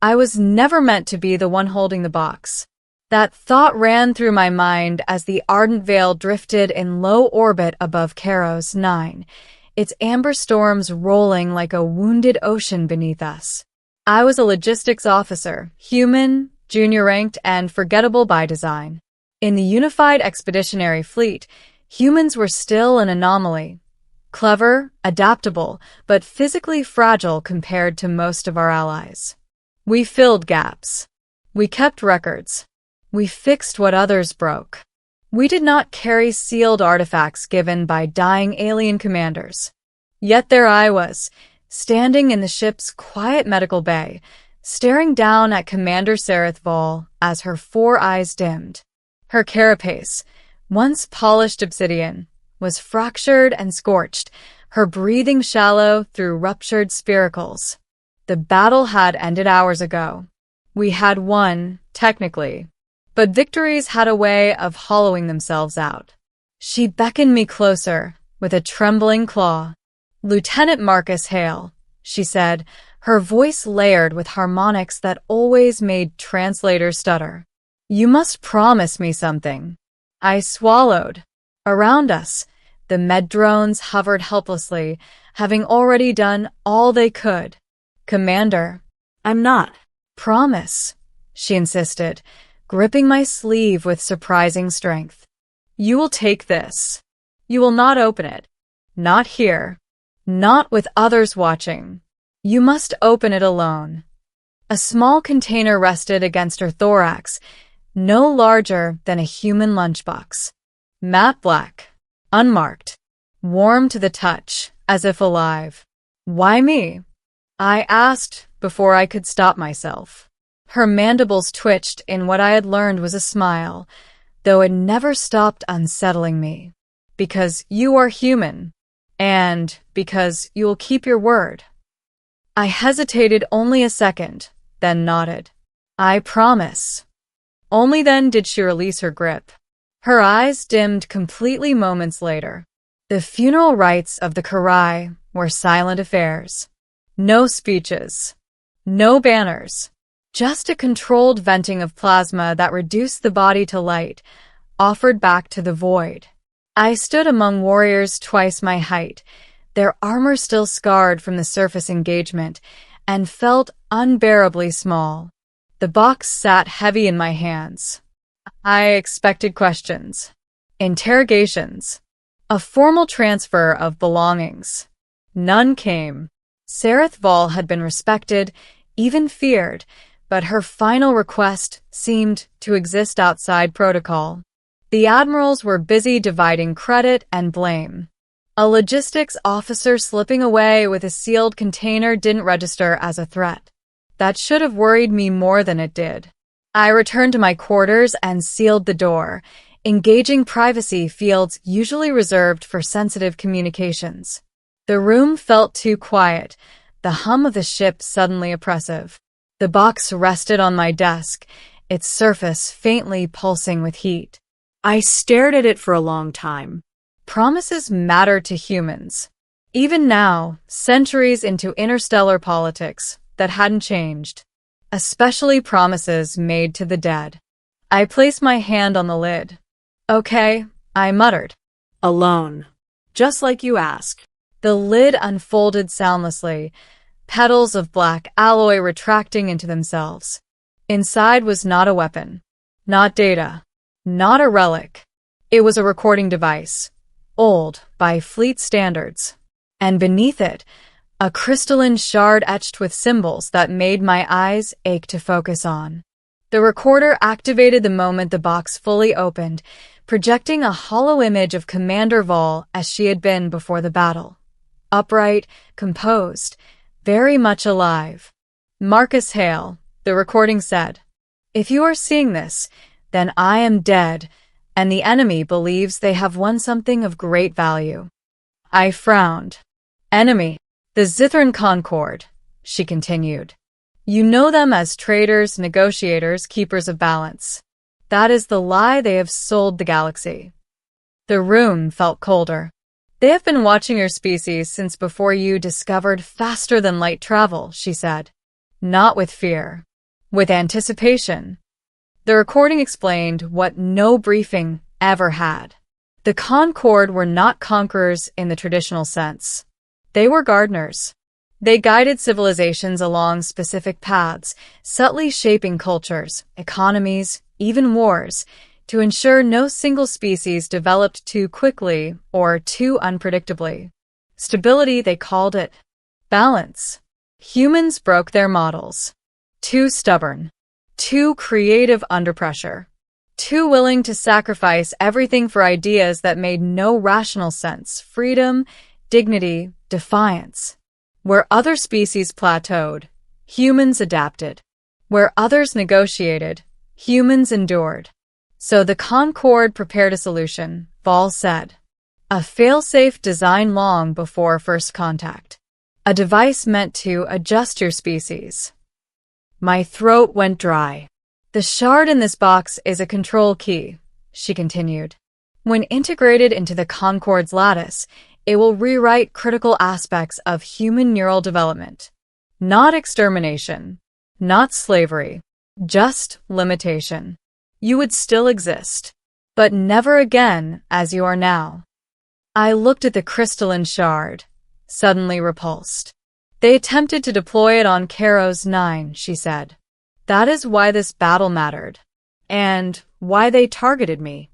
I was never meant to be the one holding the box. That thought ran through my mind as the ardent veil drifted in low orbit above Keros 9, its amber storms rolling like a wounded ocean beneath us. I was a logistics officer, human, junior-ranked, and forgettable by design. In the Unified Expeditionary Fleet, humans were still an anomaly. Clever, adaptable, but physically fragile compared to most of our allies. We filled gaps. We kept records. We fixed what others broke. We did not carry sealed artifacts given by dying alien commanders. Yet there I was, standing in the ship's quiet medical bay, staring down at Commander Sareth Vol as her 4 eyes dimmed. Her carapace, once polished obsidian, was fractured and scorched, her breathing shallow through ruptured spiracles. The battle had ended hours ago. We had won, technically, but victories had a way of hollowing themselves out. She beckoned me closer, with a trembling claw. "Lieutenant Marcus Hale," she said, her voice layered with harmonics that always made translators stutter. "You must promise me something." I swallowed. Around us, the med drones hovered helplessly, having already done all they could. "Commander." "I'm not." "Promise," she insisted, gripping my sleeve with surprising strength. "You will take this. You will not open it. Not here. Not with others watching. You must open it alone." A small container rested against her thorax, no larger than a human lunchbox. Matte black, unmarked, warm to the touch, as if alive. "Why me?" I asked before I could stop myself. Her mandibles twitched in what I had learned was a smile, though it never stopped unsettling me. "Because you are human, and because you will keep your word." I hesitated only a second, then nodded. "I promise." Only then did she release her grip. Her eyes dimmed completely moments later. The funeral rites of the Karai were silent affairs. No speeches. No banners. Just a controlled venting of plasma that reduced the body to light, offered back to the void. I stood among warriors twice my height, their armor still scarred from the surface engagement, and felt unbearably small. The box sat heavy in my hands. I expected questions. Interrogations. A formal transfer of belongings. None came. Sareth Vol had been respected, even feared, but her final request seemed to exist outside protocol. The admirals were busy dividing credit and blame. A logistics officer slipping away with a sealed container didn't register as a threat. That should have worried me more than it did. I returned to my quarters and sealed the door, engaging privacy fields usually reserved for sensitive communications. The room felt too quiet, the hum of the ship suddenly oppressive. The box rested on my desk, its surface faintly pulsing with heat. I stared at it for a long time. Promises matter to humans. Even now, centuries into interstellar politics, that hadn't changed. Especially promises made to the dead. I placed my hand on the lid. "Okay," I muttered. "Alone. Just like you asked." The lid unfolded soundlessly, petals of black alloy retracting into themselves. Inside was not a weapon, not data, not a relic. It was a recording device, old by fleet standards. And beneath it, a crystalline shard etched with symbols that made my eyes ache to focus on. The recorder activated the moment the box fully opened, projecting a hollow image of Commander Vol as she had been before the battle. Upright, composed, very much alive. "Marcus Hale," the recording said. "If you are seeing this, then I am dead, and the enemy believes they have won something of great value." I frowned. "Enemy? The Zithran Concord," she continued. "You know them as traitors, negotiators, keepers of balance. That is the lie they have sold the galaxy." The room felt colder. "They have been watching your species since before you discovered faster-than-light travel," she said. "Not with fear. with anticipation. The recording explained what no briefing ever had. The Concorde were not conquerors in the traditional sense. They were gardeners. They guided civilizations along specific paths, subtly shaping cultures, economies, even wars, to ensure no single species developed too quickly or too unpredictably. Stability, they called it. Balance. Humans broke their models. Too stubborn. Too creative under pressure. Too willing to sacrifice everything for ideas that made no rational sense. Freedom, dignity, defiance. Where other species plateaued, humans adapted. Where others negotiated, humans endured. So the Concorde prepared a solution, Ball said. A fail-safe design long before first contact. A device meant to adjust your species. My throat went dry. The shard in this box is a control key, she continued. When integrated into the Concorde's lattice, it will rewrite critical aspects of human neural development. Not extermination, not slavery, just limitation. You would still exist, but never again as you are now. I looked at the crystalline shard, suddenly repulsed. They attempted to deploy it on Karos 9, she said. That is why this battle mattered, and why they targeted me.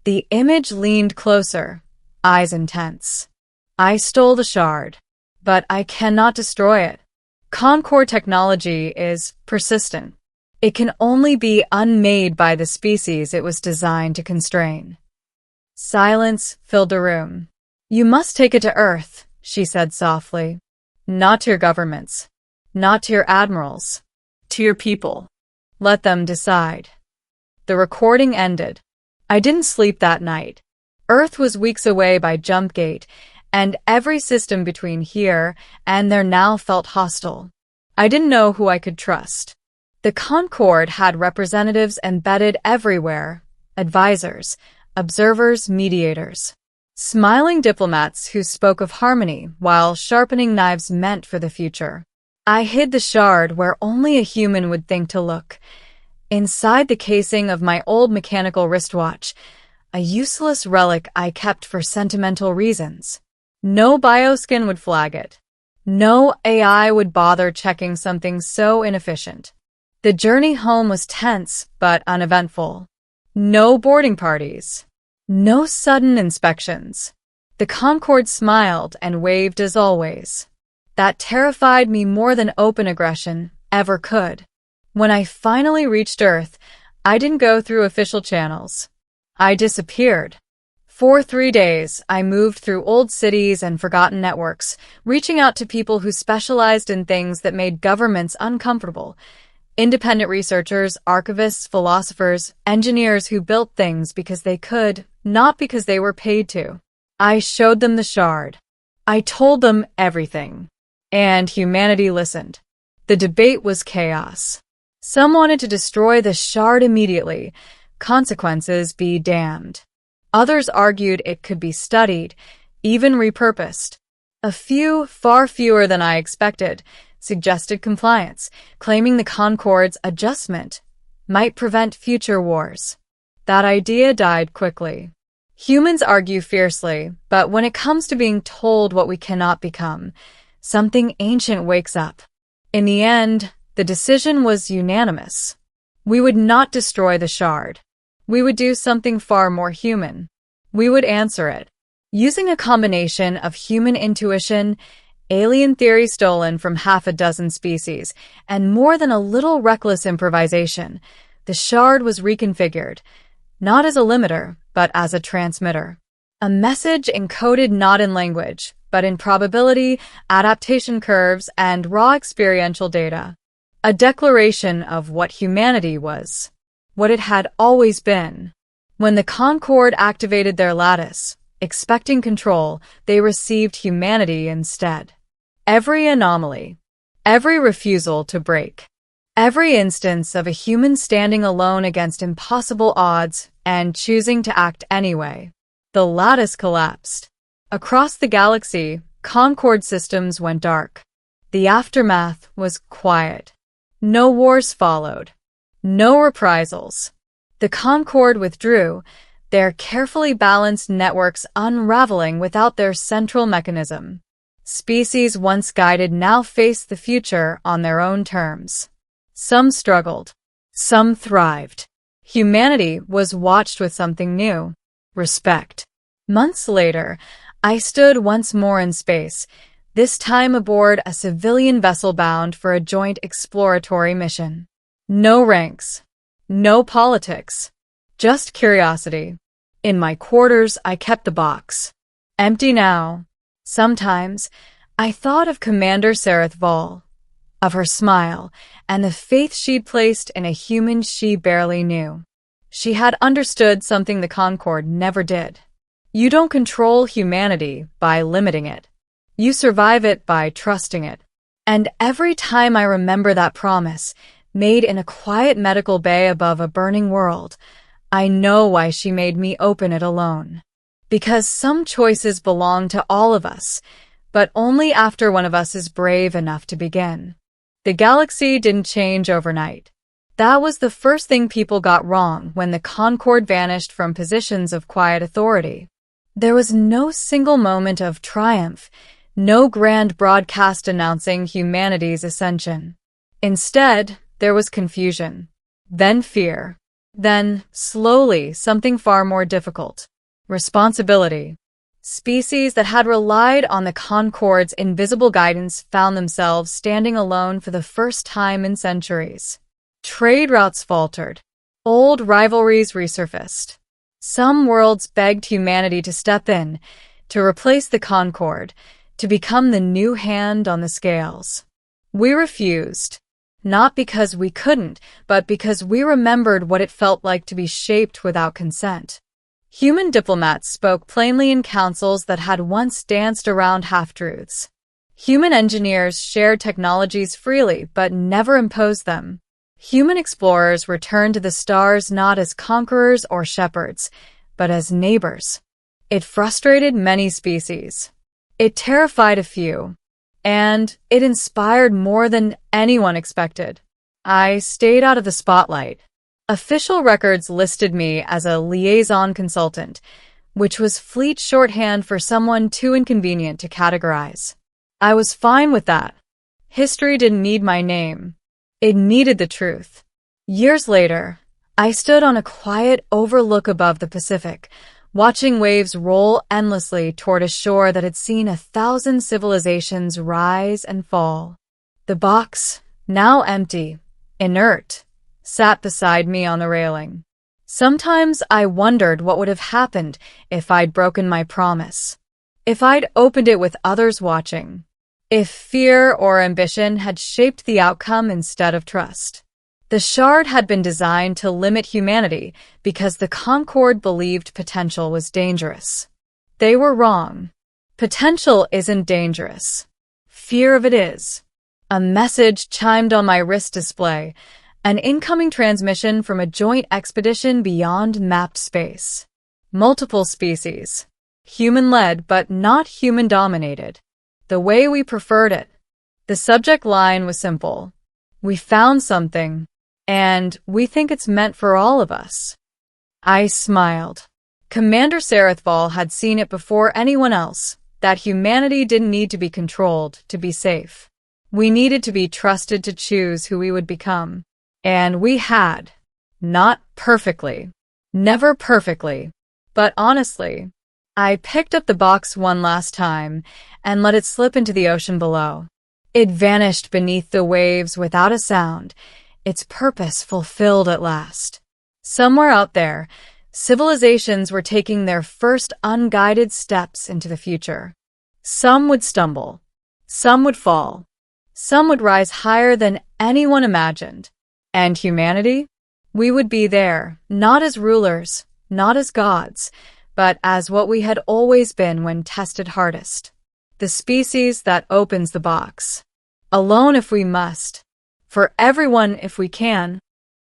The image leaned closer, eyes intense. I stole the shard, but I cannot destroy it. Concorde technology is persistent. It can only be unmade by the species it was designed to constrain. Silence filled the room. You must take it to Earth, she said softly. Not to your governments. Not to your admirals. To your people. Let them decide. The recording ended. I didn't sleep that night. Earth was weeks away by jump gate, and every system between here and there now felt hostile. I didn't know who I could trust. The Concorde had representatives embedded everywhere, advisors, observers, mediators. Smiling diplomats who spoke of harmony while sharpening knives meant for the future. I hid the shard where only a human would think to look, inside the casing of my old mechanical wristwatch, a useless relic I kept for sentimental reasons. No bioskin would flag it. No AI would bother checking something so inefficient. The journey home was tense but uneventful. No boarding parties. No sudden inspections. The Concorde smiled and waved as always. That terrified me more than open aggression ever could. When I finally reached Earth, I didn't go through official channels. I disappeared. For 3 days, I moved through old cities and forgotten networks, reaching out to people who specialized in things that made governments uncomfortable. Independent researchers, archivists, philosophers, engineers who built things because they could, not because they were paid to. I showed them the shard. I told them everything. And humanity listened. The debate was chaos. Some wanted to destroy the shard immediately. Consequences be damned. Others argued it could be studied, even repurposed. A few, far fewer than I expected, suggested compliance, claiming the Concorde's adjustment might prevent future wars. That idea died quickly. Humans argue fiercely, but when it comes to being told what we cannot become, something ancient wakes up. In the end, the decision was unanimous. We would not destroy the shard. We would do something far more human. We would answer it. Using a combination of human intuition, alien theory stolen from half a dozen species, and more than a little reckless improvisation, the shard was reconfigured, not as a limiter, but as a transmitter. A message encoded not in language, but in probability, adaptation curves, and raw experiential data. A declaration of what humanity was. What it had always been. When the Concorde activated their lattice, expecting control, they received humanity instead. Every anomaly, every refusal to break, every instance of a human standing alone against impossible odds and choosing to act anyway. The lattice collapsed. Across the galaxy, Concorde systems went dark. The aftermath was quiet. No wars followed. No reprisals. The Concorde withdrew, their carefully balanced networks unraveling without their central mechanism. Species once guided now faced the future on their own terms. Some struggled. Some thrived. Humanity was watched with something new: respect. Months later, I stood once more in space, this time aboard a civilian vessel bound for a joint exploratory mission. No ranks. No politics. Just curiosity. In my quarters, I kept the box. Empty now. Sometimes, I thought of Commander Sareth Vall, of her smile, and the faith she'd placed in a human she barely knew. She had understood something the Concorde never did. You don't control humanity by limiting it. You survive it by trusting it. And every time I remember that promise, made in a quiet medical bay above a burning world, I know why she made me open it alone. Because some choices belong to all of us, but only after one of us is brave enough to begin. The galaxy didn't change overnight. That was the first thing people got wrong when the Concorde vanished from positions of quiet authority. There was no single moment of triumph, no grand broadcast announcing humanity's ascension. Instead, there was confusion, then fear, then, slowly, something far more difficult: responsibility. Species that had relied on the Concorde's invisible guidance found themselves standing alone for the first time in centuries. Trade routes faltered. Old rivalries resurfaced. Some worlds begged humanity to step in, to replace the Concorde, to become the new hand on the scales. We refused, not because we couldn't, but because we remembered what it felt like to be shaped without consent. Human diplomats spoke plainly in councils that had once danced around half-truths. Human engineers shared technologies freely but never imposed them. Human explorers returned to the stars not as conquerors or shepherds, but as neighbors. It frustrated many species. It terrified a few. And it inspired more than anyone expected. I stayed out of the spotlight. Official records listed me as a liaison consultant, which was fleet shorthand for someone too inconvenient to categorize. I was fine with that. History didn't need my name. It needed the truth. Years later, I stood on a quiet overlook above the Pacific, watching waves roll endlessly toward a shore that had seen 1,000 civilizations rise and fall. The box, now empty, inert, sat beside me on the railing. Sometimes I wondered what would have happened if I'd broken my promise, if I'd opened it with others watching, if fear or ambition had shaped the outcome instead of trust. The shard had been designed to limit humanity because the Concorde believed potential was dangerous. They were wrong. Potential isn't dangerous. Fear of it is. A message chimed on my wrist display, an incoming transmission from a joint expedition beyond mapped space. Multiple species. Human-led but not human-dominated. The way we preferred it. The subject line was simple. We found something, and we think it's meant for all of us. I smiled. Commander Sareth Vall had seen it before anyone else, that humanity didn't need to be controlled to be safe. We needed to be trusted to choose who we would become. And we had. Not perfectly. Never perfectly. But honestly, I picked up the box one last time and let it slip into the ocean below. It vanished beneath the waves without a sound, its purpose fulfilled at last. Somewhere out there, civilizations were taking their first unguided steps into the future. Some would stumble. Some would fall. Some would rise higher than anyone imagined. And humanity? We would be there, not as rulers, not as gods, but as what we had always been when tested hardest. The species that opens the box. Alone if we must. For everyone if we can.